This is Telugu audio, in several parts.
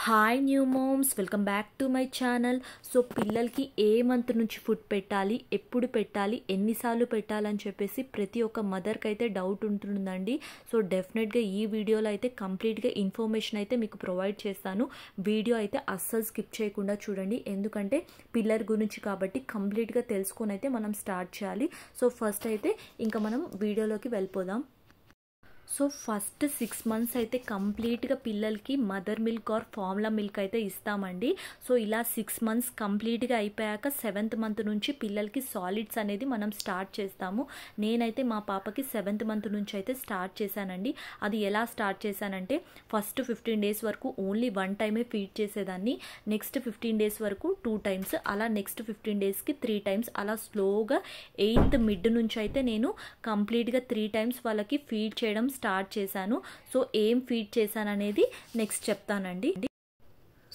Hi new moms, welcome back to my channel. So పిల్లలకి ఏ మంత్ నుంచి ఫుడ్ పెట్టాలి, ఎప్పుడు పెట్టాలి, ఎన్నిసార్లు పెట్టాలని చెప్పేసి ప్రతి ఒక్క మదర్కి అయితే డౌట్ ఉంటుందండి. సో డెఫినెట్గా ఈ వీడియోలో అయితే కంప్లీట్గా ఇన్ఫర్మేషన్ అయితే మీకు ప్రొవైడ్ చేస్తాను. వీడియో అయితే అస్సలు స్కిప్ చేయకుండా చూడండి, ఎందుకంటే పిల్లల గురించి కాబట్టి కంప్లీట్గా తెలుసుకొని అయితే మనం స్టార్ట్ చేయాలి. సో ఫస్ట్ అయితే ఇంకా మనం వీడియోలోకి వెళ్ళిపోదాం. సో ఫస్ట్ 6 months అయితే కంప్లీట్గా పిల్లలకి mother milk or formula milk అయితే ఇస్తామండి. సో ఇలా 6 months కంప్లీట్గా అయిపోయాక 7th month నుంచి పిల్లలకి సాలిడ్స్ అనేది మనం స్టార్ట్ చేస్తాము. నేనైతే మా పాపకి 7th month నుంచి అయితే స్టార్ట్ చేశానండి. అది ఎలా స్టార్ట్ చేశానంటే ఫస్ట్ 15 days వరకు ఓన్లీ 1 టైమే ఫీడ్ చేసేదాన్ని. నెక్స్ట్ 15 days వరకు 2 times, అలా నెక్స్ట్ 15 daysకి 3 times, అలా స్లోగా 8th mid నుంచి అయితే నేను కంప్లీట్గా 3 times వాళ్ళకి ఫీడ్ చేయడం స్టార్ట్ చేశాను. సో ఏం ఫీడ్ చేశాను అనేది నెక్స్ట్ చెప్తానండి.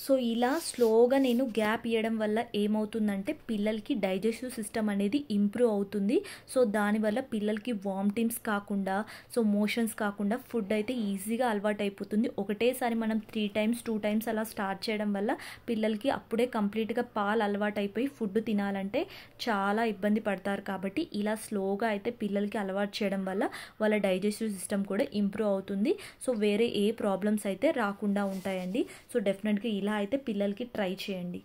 సో ఇలా స్లోగా నేను గ్యాప్ ఇవ్వడం వల్ల ఏమవుతుందంటే పిల్లలకి డైజెస్టివ్ సిస్టమ్ అనేది ఇంప్రూవ్ అవుతుంది. సో దానివల్ల పిల్లలకి వామిటింగ్స్ కాకుండా, సో మోషన్స్ కాకుండా ఫుడ్ అయితే ఈజీగా అలవాటు అయిపోతుంది. ఒకటేసారి మనం 3 times 2 times అలా స్టార్ట్ చేయడం వల్ల పిల్లలకి అప్పుడే కంప్లీట్గా పాలు అలవాటు అయిపోయి ఫుడ్ తినాలంటే చాలా ఇబ్బంది పడతారు. కాబట్టి ఇలా స్లోగా అయితే పిల్లలకి అలవాటు చేయడం వల్ల వాళ్ళ డైజెస్టివ్ సిస్టమ్ కూడా ఇంప్రూవ్ అవుతుంది. సో వేరే ఏ ప్రాబ్లమ్స్ అయితే రాకుండా ఉంటాయండి. సో డెఫినెట్గా ఇలా అయితే పిల్లలకి ట్రై చేయండి.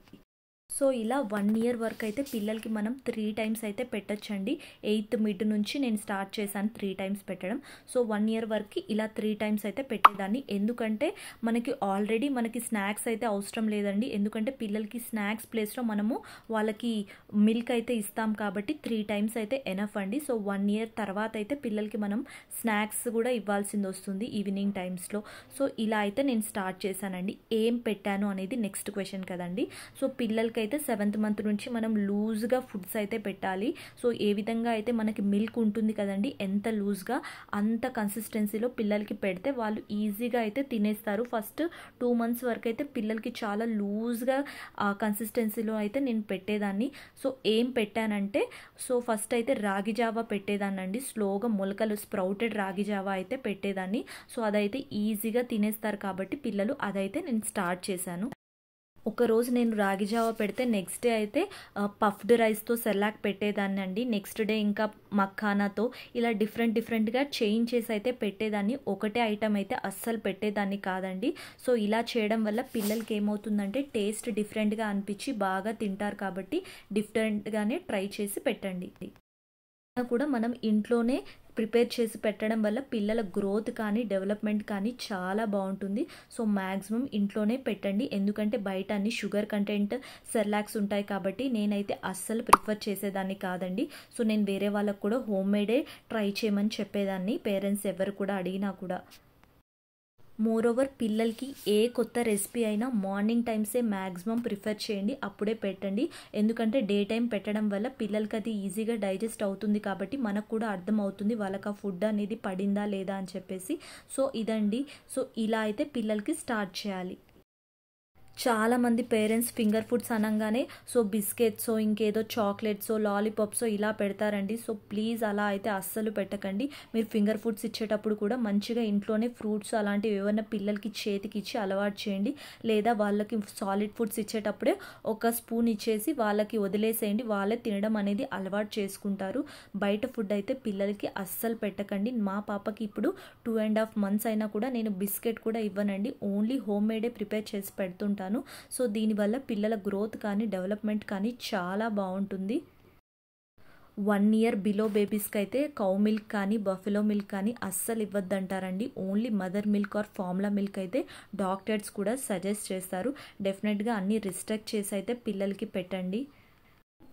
సో ఇలా 1 year వరకు అయితే పిల్లలకి మనం 3 times అయితే పెట్టచ్చండి. 8th mid నుంచి నేను స్టార్ట్ చేశాను 3 times పెట్టడం. సో 1 year వరకు ఇలా 3 times అయితే పెట్టేదాన్ని. ఎందుకంటే మనకి ఆల్రెడీ స్నాక్స్ అయితే అవసరం లేదండి. ఎందుకంటే పిల్లలకి స్నాక్స్ ప్లేస్లో మనము వాళ్ళకి మిల్క్ అయితే ఇస్తాం కాబట్టి 3 times అయితే ఎనఫ్ అండి. సో 1 year తర్వాత అయితే పిల్లలకి మనం స్నాక్స్ కూడా ఇవ్వాల్సింది వస్తుంది ఈవినింగ్ టైమ్స్లో. సో ఇలా అయితే నేను స్టార్ట్ చేశానండి. ఏం పెట్టాను అనేది నెక్స్ట్ క్వశ్చన్ కదండి. సో పిల్లలకి అయితే 7th month నుంచి మనం లూజ్గా ఫుడ్స్ అయితే పెట్టాలి. సో ఏ విధంగా అయితే మనకి మిల్క్ ఉంటుంది కదండి, ఎంత లూజ్గా అంత కన్సిస్టెన్సీలో పిల్లలకి పెడితే వాళ్ళు ఈజీగా అయితే తినేస్తారు. ఫస్ట్ 2 months వరకు అయితే పిల్లలకి చాలా లూజ్గా కన్సిస్టెన్సీలో అయితే నేను పెట్టేదాన్ని. సో ఏం పెట్టానంటే సో ఫస్ట్ అయితే రాగి జావా పెట్టేదాన్నండి. స్లోగా మొలకలు స్ప్రౌటెడ్ రాగి జావా అయితే పెట్టేదాన్ని. సో అదైతే ఈజీగా తినేస్తారు కాబట్టి పిల్లలు అదైతే నేను స్టార్ట్ చేశాను. ఒకరోజు నేను రాగి జావా పెడితే నెక్స్ట్ డే అయితే పఫ్డ్ రైస్తో సెర్లాక్ పెట్టేదాన్ని అండి. నెక్స్ట్ డే ఇంకా మఖానాతో ఇలా డిఫరెంట్గా చేంజ్ చేసి అయితే పెట్టేదాన్ని. ఒకటే ఐటమ్ అయితే అస్సలు పెట్టేదాన్ని కాదండి. సో ఇలా చేయడం వల్ల పిల్లలకి ఏమవుతుందంటే టేస్ట్ డిఫరెంట్గా అనిపించి బాగా తింటారు. కాబట్టి డిఫరెంట్గానే ట్రై చేసి పెట్టండి. కూడా మనం ఇంట్లోనే ప్రిపేర్ చేసి పెట్టడం వల్ల పిల్లల గ్రోత్ కానీ డెవలప్మెంట్ కానీ చాలా బాగుంటుంది. సో మ్యాక్సిమం ఇంట్లోనే పెట్టండి. ఎందుకంటే బయట అన్ని షుగర్ కంటెంట్ సెర్లాక్స్ ఉంటాయి కాబట్టి నేనైతే అస్సలు ప్రిఫర్ చేసేదాన్ని కాదండి. సో నేను వేరే వాళ్ళకు కూడా హోమ్ మేడే ట్రై చేయమని చెప్పేదాన్ని, పేరెంట్స్ ఎవరు కూడా అడిగినా కూడా. మోరోవర్ పిల్లలకి ఏ కొత్త రెసిపీ అయినా మార్నింగ్ టైమ్సే మ్యాక్సిమం ప్రిఫర్ చేయండి, అప్పుడే పెట్టండి. ఎందుకంటే డే టైం పెట్టడం వల్ల పిల్లలకి అది ఈజీగా డైజెస్ట్ అవుతుంది కాబట్టి మనకు కూడా అర్థం అవుతుంది వాళ్ళకి ఆ ఫుడ్ అనేది పడిందా లేదా అని చెప్పేసి. సో ఇదండి. సో ఇలా అయితే పిల్లలకి స్టార్ట్ చేయాలి. చాలామంది పేరెంట్స్ ఫింగర్ ఫుడ్స్ అనగానే సో బిస్కెట్సో ఇంకేదో చాక్లెట్సో లాలీపాప్సో ఇలా పెడతారండి. సో ప్లీజ్ అలా అయితే అస్సలు పెట్టకండి. మీరు ఫింగర్ ఫుడ్స్ ఇచ్చేటప్పుడు కూడా మంచిగా ఇంట్లోనే ఫ్రూట్స్ అలాంటివి ఏమైనా పిల్లలకి చేతికి ఇచ్చి అలవాటు చేయండి. లేదా వాళ్ళకి సాలిడ్ ఫుడ్స్ ఇచ్చేటప్పుడే ఒక స్పూన్ ఇచ్చేసి వాళ్ళకి వదిలేసేయండి, వాళ్ళే తినడం అనేది అలవాటు చేసుకుంటారు. బయట ఫుడ్ అయితే పిల్లలకి అస్సలు పెట్టకండి. మా పాపకి ఇప్పుడు 2.5 months అయినా కూడా నేను బిస్కెట్ కూడా ఇవ్వనండి. ఓన్లీ హోమ్ మేడే ప్రిపేర్ చేసి పెడుతుంటాను. సో దీనివల్ల పిల్లల గ్రోత్ కానీ డెవలప్మెంట్ కానీ చాలా బాగుంటుంది. 1 year బిలో బేబీస్కి అయితే కౌ మిల్క్ కానీ బఫెలో మిల్క్ కానీ అస్సలు ఇవ్వద్దంటారండి. Only mother milk or formula milk అయితే డాక్టర్స్ కూడా సజెస్ట్ చేస్తారు. డెఫినెట్గా అన్ని రిస్ట్రిక్ట్ చేసి అయితే పిల్లలకి పెట్టండి.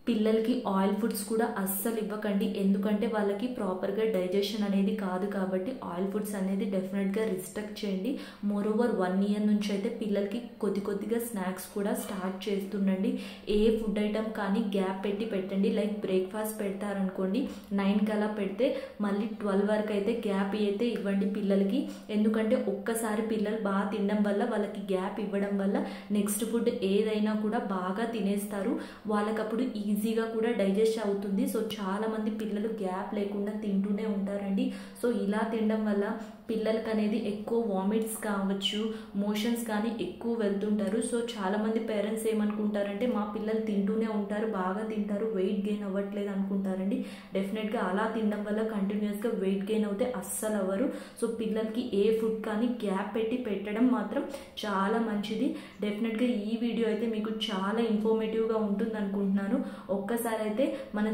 పిల్లలకి ఆయిల్ ఫుడ్స్ కూడా అస్సలు ఇవ్వకండి. ఎందుకంటే వాళ్ళకి ప్రాపర్గా డైజెషన్ అనేది కాదు కాబట్టి ఆయిల్ ఫుడ్స్ అనేది డెఫినెట్గా రిస్ట్రిక్ట్ చేయండి. మోరోవర్ 1 year నుంచి అయితే పిల్లలకి కొద్దిగా స్నాక్స్ కూడా స్టార్ట్ చేస్తుండండి. ఏ ఫుడ్ ఐటమ్ కానీ గ్యాప్ పెట్టి పెట్టండి. లైక్ బ్రేక్ఫాస్ట్ పెడతారనుకోండి 9కి అలా పెడితే మళ్ళీ 12 వరకు అయితే గ్యాప్ అయితే ఇవ్వండి పిల్లలకి. ఎందుకంటే ఒక్కసారి పిల్లలు బాగా తినడం వల్ల వాళ్ళకి గ్యాప్ ఇవ్వడం వల్ల నెక్స్ట్ ఫుడ్ ఏదైనా కూడా బాగా తినేస్తారు. వాళ్ళకప్పుడు ఈజీగా కూడా డైజెస్ట్ అవుతుంది. సో చాలా మంది పిల్లలు గ్యాప్ లేకుండా తింటూనే ఉంటారండి. సో ఇలా తినడం వల్ల పిల్లలకి అనేది ఎక్కువ వామిట్స్ కావచ్చు, మోషన్స్ కానీ ఎక్కువ వెళ్తుంటారు. సో చాలామంది పేరెంట్స్ ఏమనుకుంటారంటే మా పిల్లలు తింటూనే ఉంటారు, బాగా తింటారు, వెయిట్ గెయిన్ అవ్వట్లేదు అనుకుంటారండి. డెఫినెట్గా అలా తినడం వల్ల కంటిన్యూస్గా వెయిట్ గెయిన్ అవుతే అస్సలు అవ్వరు. సో పిల్లలకి ఏ ఫుడ్ కానీ గ్యాప్ పెట్టి పెట్టడం మాత్రం చాలా మంచిది. డెఫినెట్గా ఈ వీడియో అయితే మీకు చాలా ఇన్ఫర్మేటివ్గా ఉంటుంది అనుకుంటున్నాను. ఒక్కసారి అయితే మన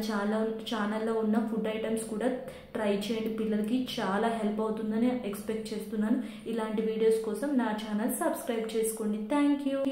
ఛానల్లో ఉన్న ఫుడ్ ఐటమ్స్ కూడా ట్రై చేయండి, పిల్లలకి చాలా హెల్ప్ అవుతుందని ఎక్స్పెక్ట్ చేస్తున్నాను. ఇలాంటి వీడియోస్ కోసం నా ఛానల్ సబ్స్క్రైబ్ చేసుకోండి. Thank you.